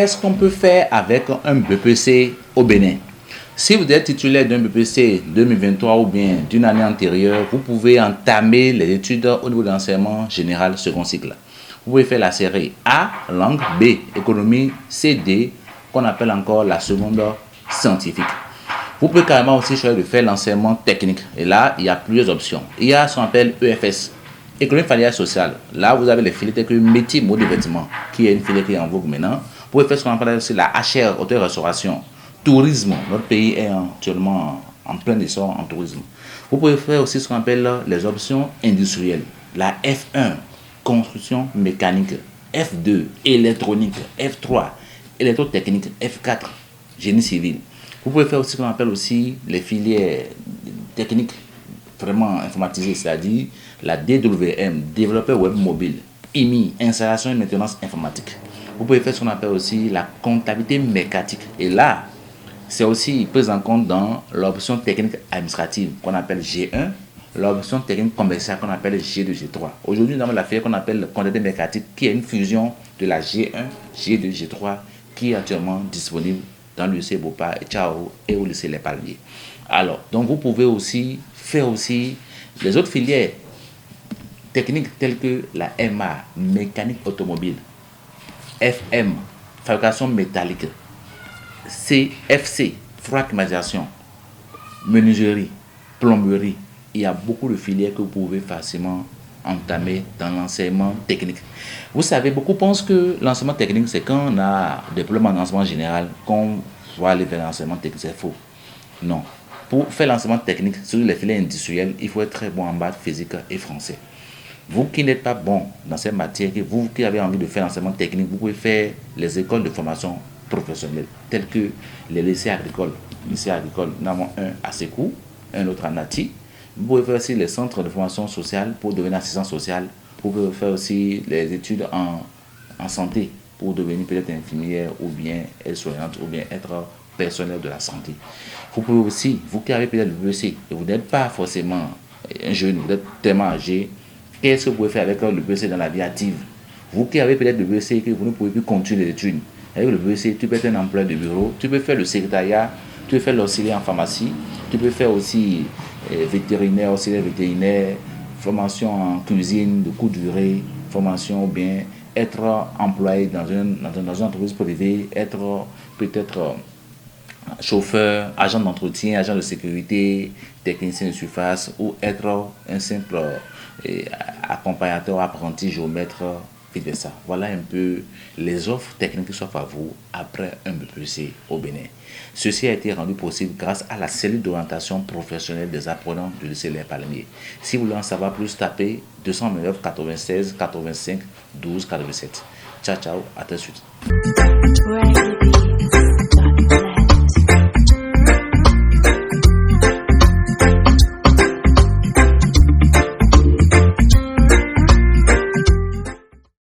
qu'est-ce qu'on peut faire avec un BPC au Bénin? Si vous êtes titulaire d'un BPC 2023 ou bien d'une année antérieure, vous pouvez entamer les études au niveau de l'enseignement général second cycle. Vous pouvez faire la série A, langue, B, économie, C, D, qu'on appelle encore la seconde scientifique. Vous pouvez carrément aussi choisir de faire l'enseignement technique. Et là, il y a plusieurs options. Il y a ce qu'on appelle EFS, économie familiale sociale. Là, vous avez les filières telles que métier, mode de vêtements, qui est une filière qui est en vogue maintenant. Vous pouvez faire ce qu'on appelle aussi la HR, hôtellerie-restauration. Tourisme, notre pays est actuellement en plein essor en tourisme. Vous pouvez faire aussi ce qu'on appelle les options industrielles. La F1, construction mécanique. F2, électronique. F3, électrotechnique. F4, génie civil. Vous pouvez faire aussi ce qu'on appelle aussi les filières techniques vraiment informatisées, c'est-à-dire la DWM, développeur web mobile, IMI, installation et maintenance informatique. Vous pouvez faire ce qu'on appelle aussi la comptabilité mécanique. Et là, c'est aussi pris en compte dans l'option technique administrative qu'on appelle G1, l'option technique commerciale qu'on appelle G2, G3. Aujourd'hui, nous avons la filière qu'on appelle comptabilité mécanique qui est une fusion de la G1, G2, G3 qui est actuellement disponible dans le lycée Bopa et Tchao et au lycée Les Palmiers. Alors, donc vous pouvez aussi faire aussi les autres filières techniques telles que la MA, mécanique automobile, FM, fabrication métallique, CFC, climatisation, menuiserie, plomberie. Il y a beaucoup de filières que vous pouvez facilement entamer dans l'enseignement technique. Vous savez, beaucoup pensent que l'enseignement technique, c'est quand on a des problèmes en enseignement général qu'on va aller vers l'enseignement technique. C'est faux. Non. Pour faire l'enseignement technique sur les filières industrielles, il faut être très bon en maths, physique et français. Vous qui n'êtes pas bon dans ces matières, vous qui avez envie de faire l'enseignement technique, vous pouvez faire les écoles de formation professionnelle, telles que les lycées agricoles. Lycée agricole, nous avons un à Sékou, un autre à Nati. Vous pouvez faire aussi les centres de formation sociale pour devenir assistant social. Vous pouvez faire aussi les études en santé pour devenir peut-être infirmière ou bien aide-soignante ou bien être personnel de la santé. Vous pouvez aussi, vous qui avez peut-être le BEC et vous n'êtes pas forcément un jeune, vous êtes tellement âgé, qu'est-ce que vous pouvez faire avec le BEC dans la vie active? Vous qui avez peut-être le BEC et que vous ne pouvez plus continuer les études, avec le BEC, tu peux être un employé de bureau, tu peux faire le secrétariat, tu peux faire l'auxiliaire en pharmacie, tu peux faire aussi vétérinaire, auxiliaire vétérinaire, formation en cuisine de courte durée, formation ou bien être employé dans une entreprise privée, être peut-être chauffeur, agent d'entretien, agent de sécurité, technicien de surface ou être un simple accompagnateur, apprenti, géomètre, et ça. Voilà un peu les offres techniques qui s'offrent à vous après un BPC au Bénin. Ceci a été rendu possible grâce à la cellule d'orientation professionnelle des apprenants du lycée Les Palmiers. Si vous voulez en savoir plus, tapez 229 96 85 12 87. Ciao, ciao, à tout de suite.